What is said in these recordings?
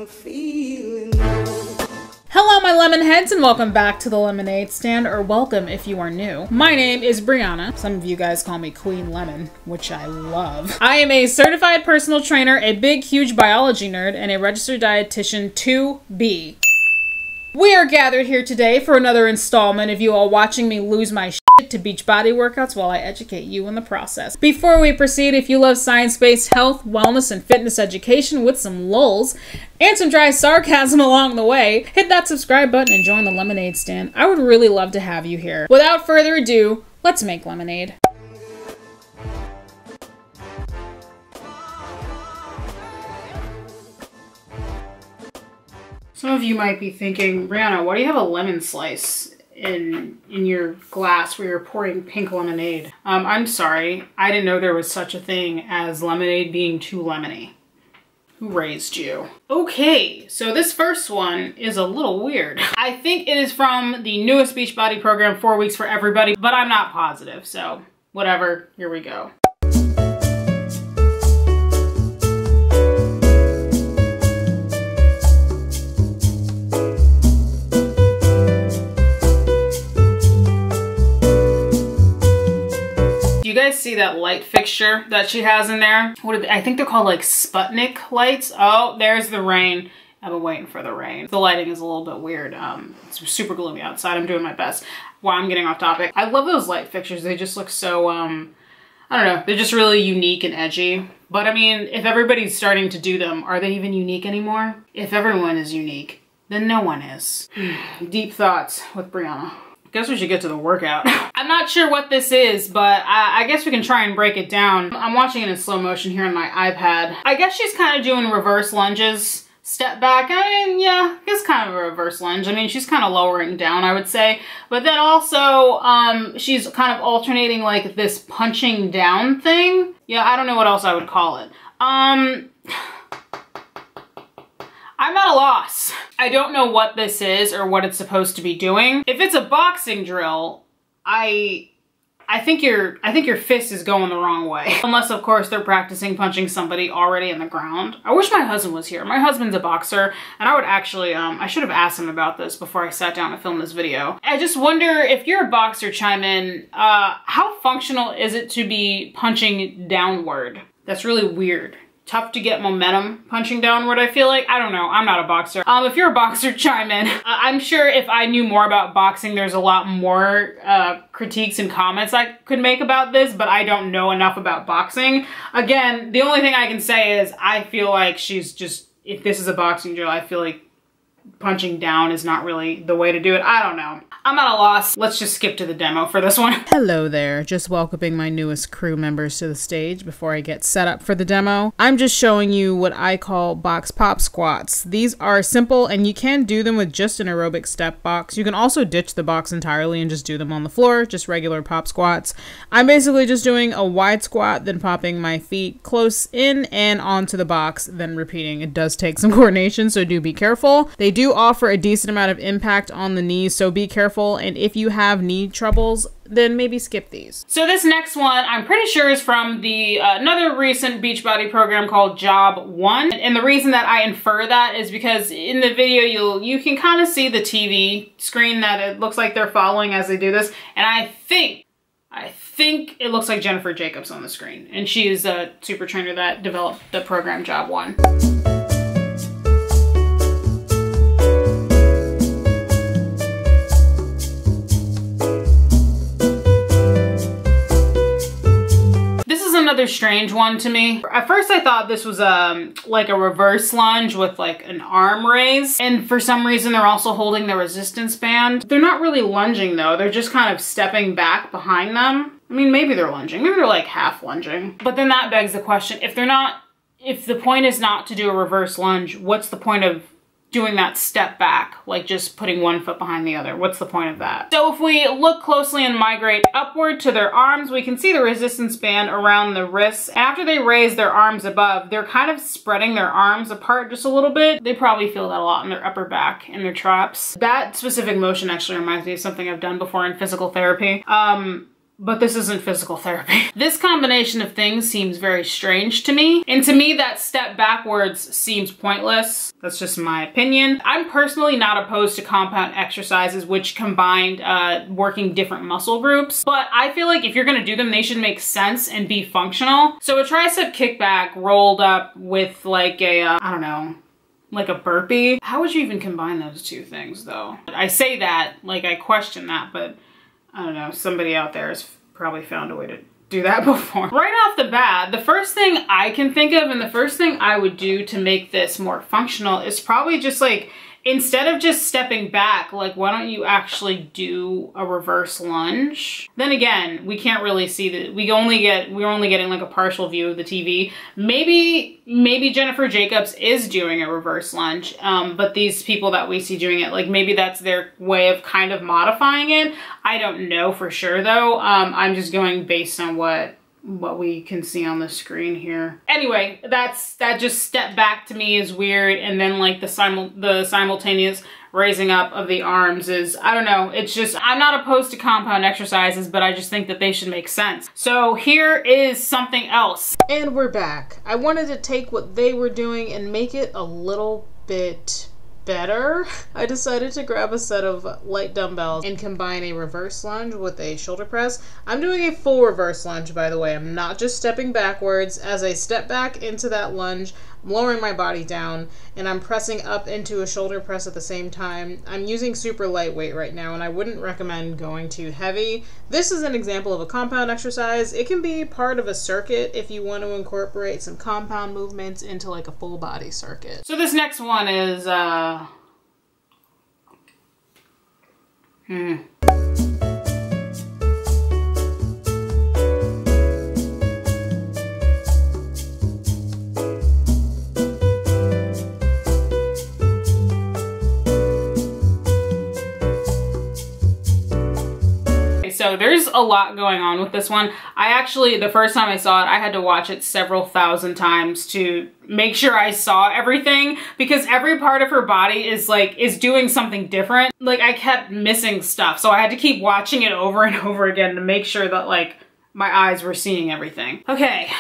I'm feeling low. Hello my lemon heads and welcome back to the lemonade stand, or welcome if you are new. My name is Brianna. Some of you guys call me Queen Lemon, which I love. I am a certified personal trainer, a big huge biology nerd, and a registered dietitian to be. We are gathered here today for another installment of you all watching me lose my shit to Beachbody workouts while I educate you in the process. Before we proceed, if you love science-based health, wellness, and fitness education with some lulz and some dry sarcasm along the way, hit that subscribe button and join the lemonade stand. I would really love to have you here. Without further ado, let's make lemonade. Some of you might be thinking, Brianna, why do you have a lemon slice in your glass where you're pouring pink lemonade? I'm sorry, I didn't know there was such a thing as lemonade being too lemony. Who raised you? Okay, so this first one is a little weird. I think it is from the newest Beachbody program, 4 Weeks for Everybody, but I'm not positive, so whatever, here we go. You guys see that light fixture that she has in there? What are they? I think they're called like Sputnik lights. Oh, there's the rain. I've been waiting for the rain. The lighting is a little bit weird. It's super gloomy outside. I'm doing my best. Wow, I'm getting off topic. I love those light fixtures. They just look so, I don't know. They're just really unique and edgy. But I mean, if everybody's starting to do them, are they even unique anymore? If everyone is unique, then no one is. Deep thoughts with Brianna. Guess we should get to the workout. I'm not sure what this is, but I guess we can try and break it down. I'm watching it in slow motion here on my iPad. I guess she's kind of doing reverse lunges, step back. I mean, yeah, it's kind of a reverse lunge. I mean, she's kind of lowering down, I would say. But then also, she's kind of alternating like this punching down thing. Yeah, I don't know what else I would call it. I'm at a loss. I don't know what this is or what it's supposed to be doing. If it's a boxing drill, I think your fist is going the wrong way. Unless of course they're practicing punching somebody already in the ground. I wish my husband was here. My husband's a boxer, and I would actually, I should have asked him about this before I sat down to film this video. I just wonder if you're a boxer, chime in, how functional is it to be punching downward? That's really weird. Tough to get momentum punching downward, I feel like. I don't know, I'm not a boxer. If you're a boxer, chime in. I'm sure if I knew more about boxing, there's a lot more critiques and comments I could make about this, but I don't know enough about boxing. Again, the only thing I can say is I feel like she's just, if this is a boxing drill, I feel like punching down is not really the way to do it. I don't know. I'm at a loss. Let's just skip to the demo for this one. Hello there. Just welcoming my newest crew members to the stage before I get set up for the demo. I'm just showing you what I call box pop squats. These are simple and you can do them with just an aerobic step box. You can also ditch the box entirely and just do them on the floor, just regular pop squats. I'm basically just doing a wide squat, then popping my feet close in and onto the box, then repeating. It does take some coordination, so do be careful. They do offer a decent amount of impact on the knees, so be careful. And if you have knee troubles, then maybe skip these. So this next one, I'm pretty sure is from the another recent Beachbody program called Job 1. And the reason that I infer that is because in the video, you can kind of see the TV screen that it looks like they're following as they do this. And I think it looks like Jennifer Jacobs on the screen. And she is a super trainer that developed the program Job 1. Another strange one to me. At first I thought this was like a reverse lunge with like an arm raise, and for some reason they're also holding the resistance band. They're not really lunging though, they're just kind of stepping back behind them. I mean, maybe they're lunging, maybe they're like half lunging. But then that begs the question, if the point is not to do a reverse lunge, what's the point of doing that step back, like just putting one foot behind the other? What's the point of that? So if we look closely and migrate upward to their arms, we can see the resistance band around the wrists. After they raise their arms above, they're kind of spreading their arms apart just a little bit. They probably feel that a lot in their upper back and their traps. That specific motion actually reminds me of something I've done before in physical therapy. but this isn't physical therapy. This combination of things seems very strange to me. And to me, that step backwards seems pointless. That's just my opinion. I'm personally not opposed to compound exercises which combined working different muscle groups, but I feel like if you're gonna do them, they should make sense and be functional. So a tricep kickback rolled up with like a, I don't know, like a burpee. How would you even combine those two things though? I say that, like I question that, but I don't know, somebody out there has probably found a way to do that before. Right off the bat, the first thing I can think of and the first thing I would do to make this more functional is probably just like, instead of just stepping back, like why don't you actually do a reverse lunge? Then again, we can't really see that. We're only getting like a partial view of the TV. Maybe Jennifer Jacobs is doing a reverse lunge, but these people that we see doing it, like maybe that's their way of kind of modifying it. I don't know for sure though. I'm just going based on what we can see on the screen here. Anyway, that just step back to me is weird, and then like the simultaneous raising up of the arms is, I don't know, it's just, I'm not opposed to compound exercises, but I just think that they should make sense. So here is something else. And we're back. I wanted to take what they were doing and make it a little bit better. I decided to grab a set of light dumbbells and combine a reverse lunge with a shoulder press. I'm doing a full reverse lunge, by the way. I'm not just stepping backwards. As I step back into that lunge, I'm lowering my body down and I'm pressing up into a shoulder press at the same time. I'm using super lightweight right now and I wouldn't recommend going too heavy. This is an example of a compound exercise. It can be part of a circuit if you want to incorporate some compound movements into like a full body circuit. So this next one is So there's a lot going on with this one. I actually, the first time I saw it, I had to watch it several thousand times to make sure I saw everything, because every part of her body is doing something different. Like I kept missing stuff. So I had to keep watching it over and over again to make sure that like my eyes were seeing everything. Okay,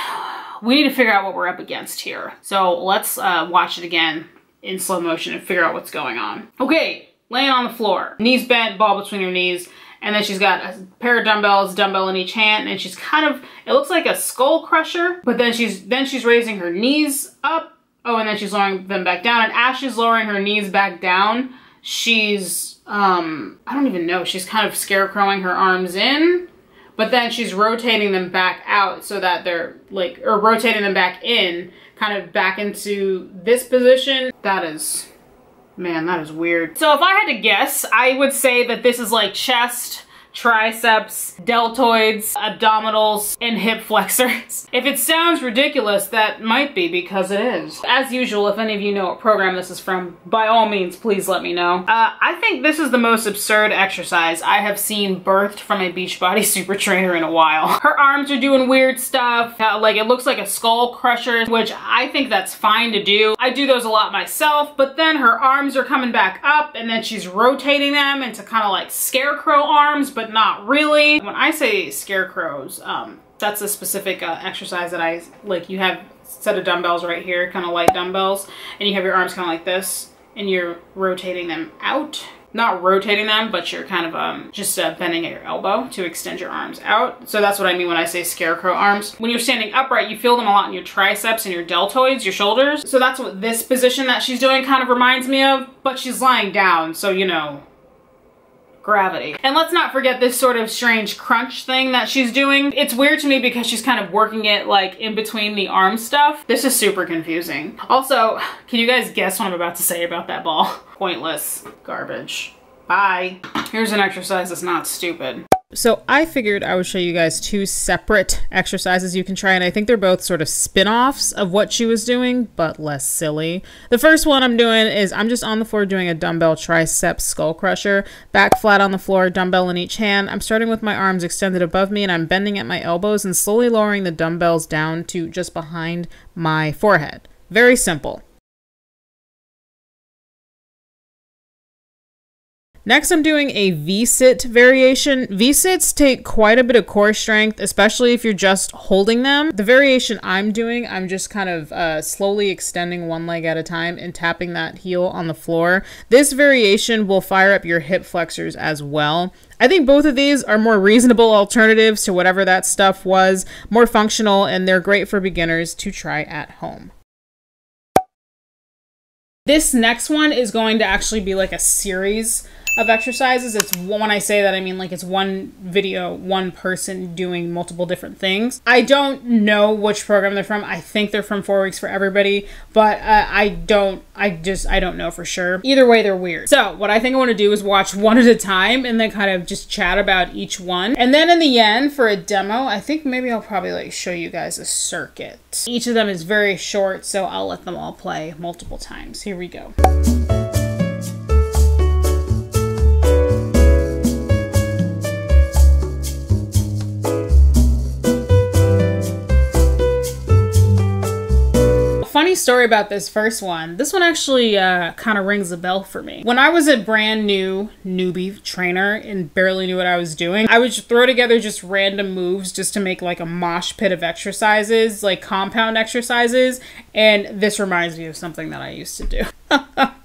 we need to figure out what we're up against here. So let's watch it again in slow motion and figure out what's going on. Okay, laying on the floor, knees bent, ball between her knees. And then she's got a pair of dumbbells, dumbbell in each hand, and she's kind of, it looks like a skull crusher, but then she's raising her knees up. Oh, and then she's lowering them back down. And as she's lowering her knees back down, she's, I don't even know, she's kind of scarecrowing her arms in, but then she's rotating them back out so that they're like, or rotating them back in, kind of back into this position. That is, man, that is weird. So if I had to guess, I would say that this is like chest, triceps, deltoids, abdominals, and hip flexors. If it sounds ridiculous, that might be because it is. As usual, if any of you know what program this is from, by all means, please let me know. I think this is the most absurd exercise I have seen birthed from a Beachbody super trainer in a while. Her arms are doing weird stuff. Like it looks like a skull crusher, which I think that's fine to do. I do those a lot myself, but then her arms are coming back up and then she's rotating them into kind of like scarecrow arms, but not really. When I say scarecrows, that's a specific exercise that I like. You have a set of dumbbells right here, kind of light dumbbells, and you have your arms kind of like this, and you're rotating them out. Not rotating them, but you're kind of just bending at your elbow to extend your arms out. So that's what I mean when I say scarecrow arms. When you're standing upright, you feel them a lot in your triceps and your deltoids, your shoulders. So that's what this position that she's doing kind of reminds me of, but she's lying down, so you know, gravity. And let's not forget this sort of strange crunch thing that she's doing. It's weird to me because she's kind of working it like in between the arm stuff. This is super confusing. Also, can you guys guess what I'm about to say about that ball? Pointless. Garbage. Bye. Here's an exercise that's not stupid. So I figured I would show you guys two separate exercises you can try, and I think they're both sort of spin-offs of what she was doing, but less silly. The first one I'm doing is I'm just on the floor doing a dumbbell tricep skull crusher, back flat on the floor, dumbbell in each hand. I'm starting with my arms extended above me and I'm bending at my elbows and slowly lowering the dumbbells down to just behind my forehead. Very simple. Next, I'm doing a V-sit variation. V-sits take quite a bit of core strength, especially if you're just holding them. The variation I'm doing, I'm just kind of slowly extending one leg at a time and tapping that heel on the floor. This variation will fire up your hip flexors as well. I think both of these are more reasonable alternatives to whatever that stuff was, more functional, and they're great for beginners to try at home. This next one is going to actually be like a series of exercises. It's, when I say that, I mean like it's one video, one person doing multiple different things. I don't know which program they're from. I think they're from 4 Weeks for Everybody, but I don't know for sure. Either way, they're weird. So what I think I want to do is watch one at a time and then kind of just chat about each one. And then in the end, for a demo, I think maybe I'll probably like show you guys a circuit. Each of them is very short, so I'll let them all play multiple times. Here we go. Funny story about this first one. This one actually kind of rings a bell for me. When I was a brand new newbie trainer and barely knew what I was doing, I would throw together just random moves just to make like a mosh pit of exercises, like compound exercises. And this reminds me of something that I used to do.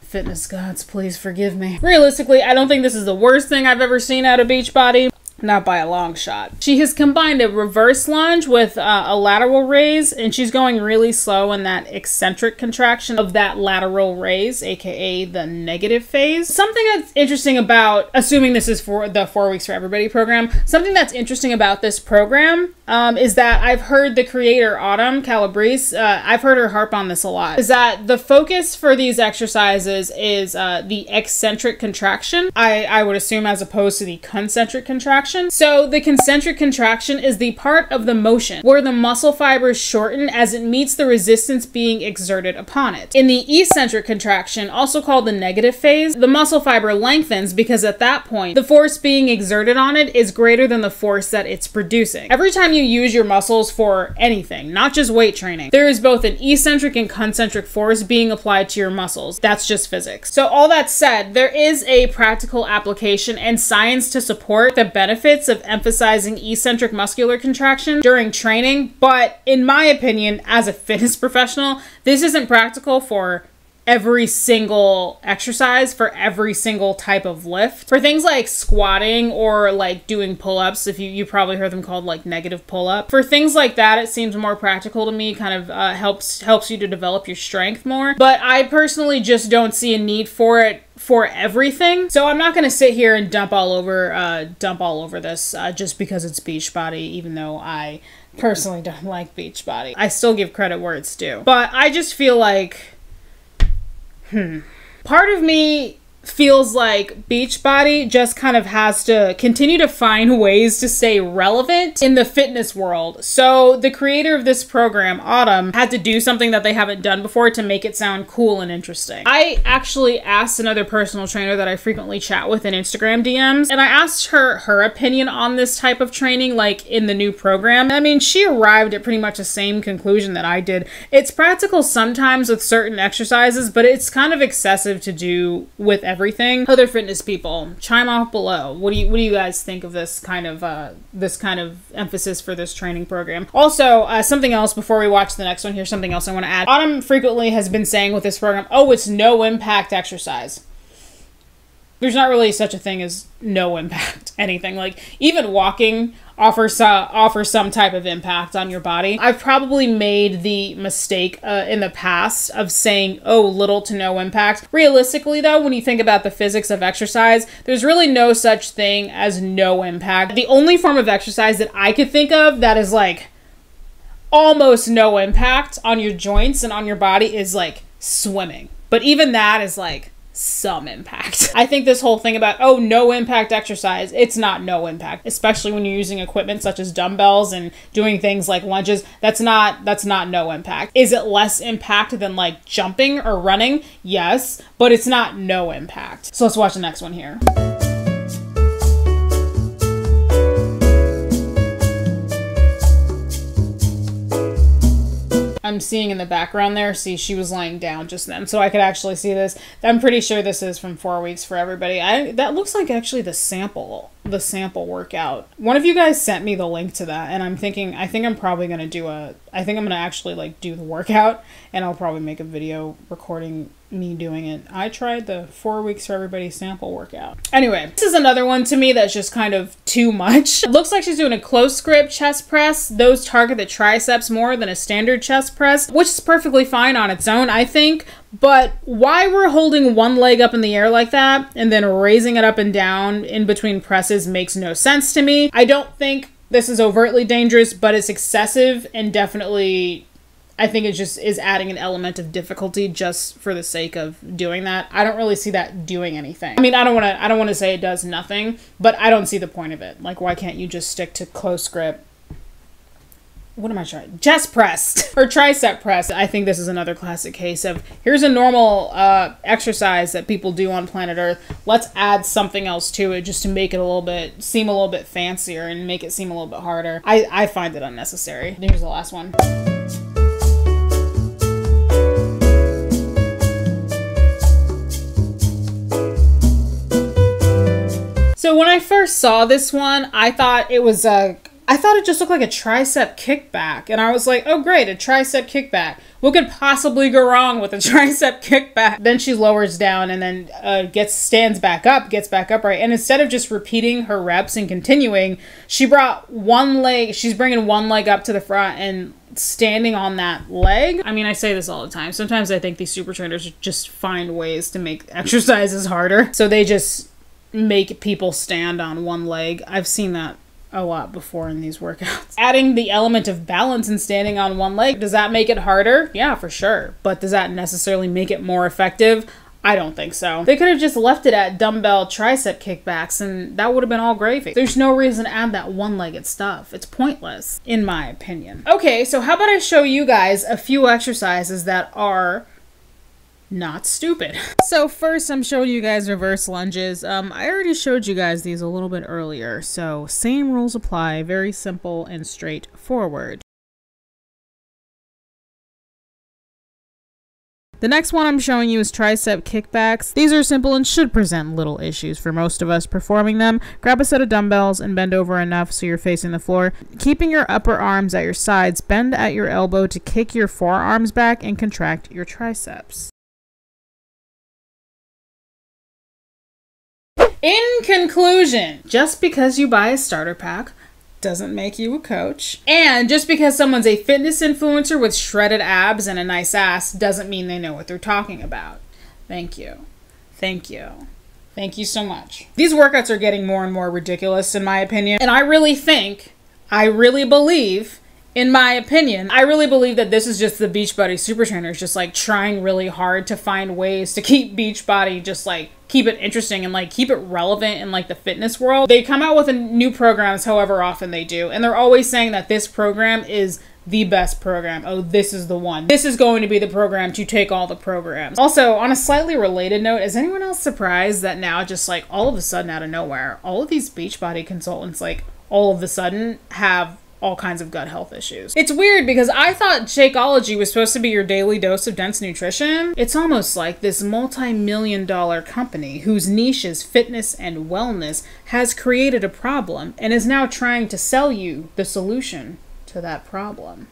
Fitness gods, please forgive me. Realistically, I don't think this is the worst thing I've ever seen out of Beachbody. Not by a long shot. She has combined a reverse lunge with a lateral raise, and she's going really slow in that eccentric contraction of that lateral raise, aka the negative phase. Something that's interesting about, assuming this is for the 4 Weeks for Everybody program, something that's interesting about this program is that I've heard the creator, Autumn Calabrese, I've heard her harp on this a lot, is that the focus for these exercises is the eccentric contraction, I would assume, as opposed to the concentric contraction. So the concentric contraction is the part of the motion where the muscle fibers shorten as it meets the resistance being exerted upon it. In the eccentric contraction, also called the negative phase, the muscle fiber lengthens because at that point, the force being exerted on it is greater than the force that it's producing. Every time you use your muscles for anything, not just weight training, there is both an eccentric and concentric force being applied to your muscles. That's just physics. So all that said, there is a practical application and science to support the benefits of emphasizing eccentric muscular contraction during training, but in my opinion, as a fitness professional, this isn't practical for every single exercise, for every single type of lift. For things like squatting or like doing pull-ups, if you probably heard them called like negative pull-up. For things like that, it seems more practical to me, kind of helps you to develop your strength more. But I personally just don't see a need for it for everything. So I'm not going to sit here and dump all over this just because it's Beachbody, even though I personally don't like Beachbody. I still give credit where it's due. But I just feel like part of me feels like Beachbody just kind of has to continue to find ways to stay relevant in the fitness world. So the creator of this program, Autumn, had to do something that they haven't done before to make it sound cool and interesting. I actually asked another personal trainer that I frequently chat with in Instagram DMs, and I asked her opinion on this type of training, like in the new program. I mean, she arrived at pretty much the same conclusion that I did. It's practical sometimes with certain exercises, but it's kind of excessive to do with everything. Other fitness people, chime off below. What do you guys think of this kind of emphasis for this training program? Also, something else before we watch the next one, here's something else I want to add. Autumn frequently has been saying with this program, oh, it's no impact exercise. There's not really such a thing as no impact anything. Like even walking offers some type of impact on your body. I've probably made the mistake in the past of saying, oh, little to no impact. Realistically though, when you think about the physics of exercise, there's really no such thing as no impact. The only form of exercise that I could think of that is like almost no impact on your joints and on your body is like swimming. But even that is like some impact. I think this whole thing about, oh, no impact exercise, it's not no impact, especially when you're using equipment such as dumbbells and doing things like lunges. That's not no impact. Is it less impact than like jumping or running? Yes, but it's not no impact. So let's watch the next one here. I'm seeing in the background there. See, she was lying down just then, so I could actually see this. I'm pretty sure this is from 4 weeks for everybody. That looks like actually the sample workout. One of you guys sent me the link to that, and I think I'm probably gonna I think I'm gonna actually like do the workout, and I'll probably make a video recording me doing it. I tried the 4 weeks for everybody sample workout. Anyway, this is another one to me that's just kind of too much. It looks like she's doing a close grip chest press. Those target the triceps more than a standard chest press, which is perfectly fine on its own, I think. But why we're holding one leg up in the air like that and then raising it up and down in between presses makes no sense to me. I don't think this is overtly dangerous, but it's excessive, and definitely I think it just is adding an element of difficulty just for the sake of doing that. I don't really see that doing anything. I mean, I don't want to say it does nothing, but I don't see the point of it. Like, why can't you just stick to close grip? What am I trying? Chest press or tricep press. I think this is another classic case of here's a normal exercise that people do on planet Earth. Let's add something else to it just to make it seem a little bit fancier and make it seem a little bit harder. I find it unnecessary. Here's the last one. So when I first saw this one, I thought it just looked like a tricep kickback. And I was like, oh great, a tricep kickback. What could possibly go wrong with a tricep kickback? Then she lowers down and then stands back up, gets back upright. And instead of just repeating her reps and continuing, she's bringing one leg up to the front and standing on that leg. I mean, I say this all the time. Sometimes I think these super trainers just find ways to make exercises harder. So they just make people stand on one leg. I've seen that a lot before in these workouts. Adding the element of balance and standing on one leg, does that make it harder? Yeah, for sure. But does that necessarily make it more effective? I don't think so. They could have just left it at dumbbell tricep kickbacks and that would have been all gravy. There's no reason to add that one-legged stuff. It's pointless, in my opinion. Okay, so how about I show you guys a few exercises that are not stupid. So first I'm showing you guys reverse lunges. I already showed you guys these a little bit earlier, so same rules apply, very simple and straightforward. The next one I'm showing you is tricep kickbacks. These are simple and should present little issues for most of us performing them. Grab a set of dumbbells and bend over enough so you're facing the floor. Keeping your upper arms at your sides, bend at your elbow to kick your forearms back and contract your triceps. In conclusion, just because you buy a starter pack doesn't make you a coach. And just because someone's a fitness influencer with shredded abs and a nice ass doesn't mean they know what they're talking about. Thank you. Thank you. Thank you so much. These workouts are getting more and more ridiculous in my opinion. And I really believe that this is just the Beachbody super trainers just like trying really hard to find ways to keep Beachbody just like keep it interesting and like keep it relevant in like the fitness world. They come out with new programs however often they do, and they're always saying that this program is the best program. Oh, this is the one. This is going to be the program to take all the programs. Also, on a slightly related note, is anyone else surprised that now just like all of a sudden out of nowhere, all of these Beachbody consultants like all of a sudden have all kinds of gut health issues? It's weird because I thought Shakeology was supposed to be your daily dose of dense nutrition. It's almost like this multi-million-dollar company whose niche is fitness and wellness has created a problem and is now trying to sell you the solution to that problem.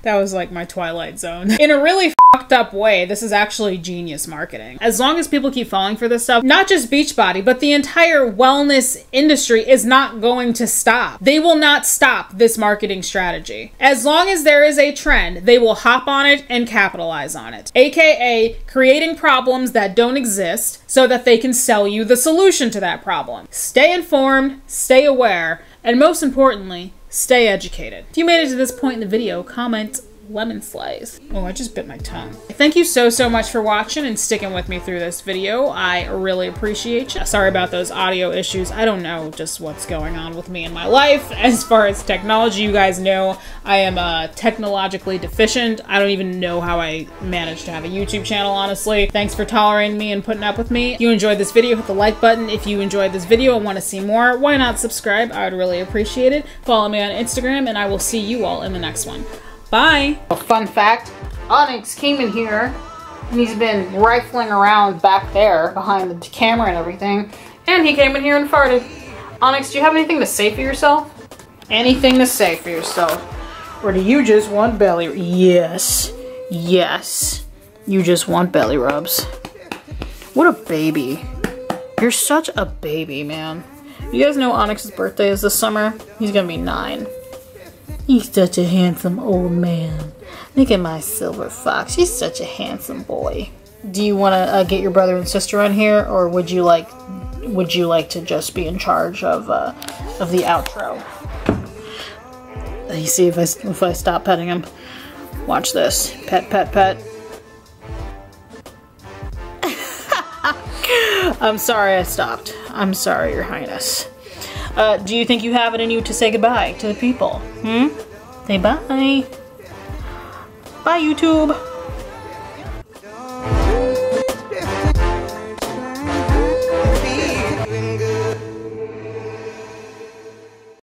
That was like my Twilight Zone. In a really fucked up way, this is actually genius marketing. As long as people keep falling for this stuff, not just Beachbody, but the entire wellness industry is not going to stop. They will not stop this marketing strategy. As long as there is a trend, they will hop on it and capitalize on it. AKA creating problems that don't exist so that they can sell you the solution to that problem. Stay informed, stay aware, and most importantly, stay educated. If you made it to this point in the video, comment lemon slice. Oh, I just bit my tongue. Thank you so much for watching and sticking with me through this video. I really appreciate you. Sorry about those audio issues. I don't know just what's going on with me in my life. As far as technology, you guys know I am technologically deficient. I don't even know how I managed to have a YouTube channel, honestly. Thanks for tolerating me and putting up with me. If you enjoyed this video, hit the like button. If you enjoyed this video and want to see more, why not subscribe? I would really appreciate it. Follow me on Instagram, and I will see you all in the next one. Bye. A fun fact, Onyx came in here and he's been rifling around back there behind the camera and everything, and he came in here and farted. Onyx, do you have anything to say for yourself? Anything to say for yourself? Or do you just want belly? Yes. Yes. You just want belly rubs. What a baby. You're such a baby, man. You guys know Onyx's birthday is this summer? He's gonna be 9. He's such a handsome old man. Look at my silver fox. He's such a handsome boy. Do you want to get your brother and sister on here, or would you like to just be in charge of the outro? You see, if I stop petting him, watch this. Pet, pet, pet. I'm sorry I stopped. I'm sorry, Your Highness. Do you think you have it in you to say goodbye to the people? Say bye. Bye, YouTube.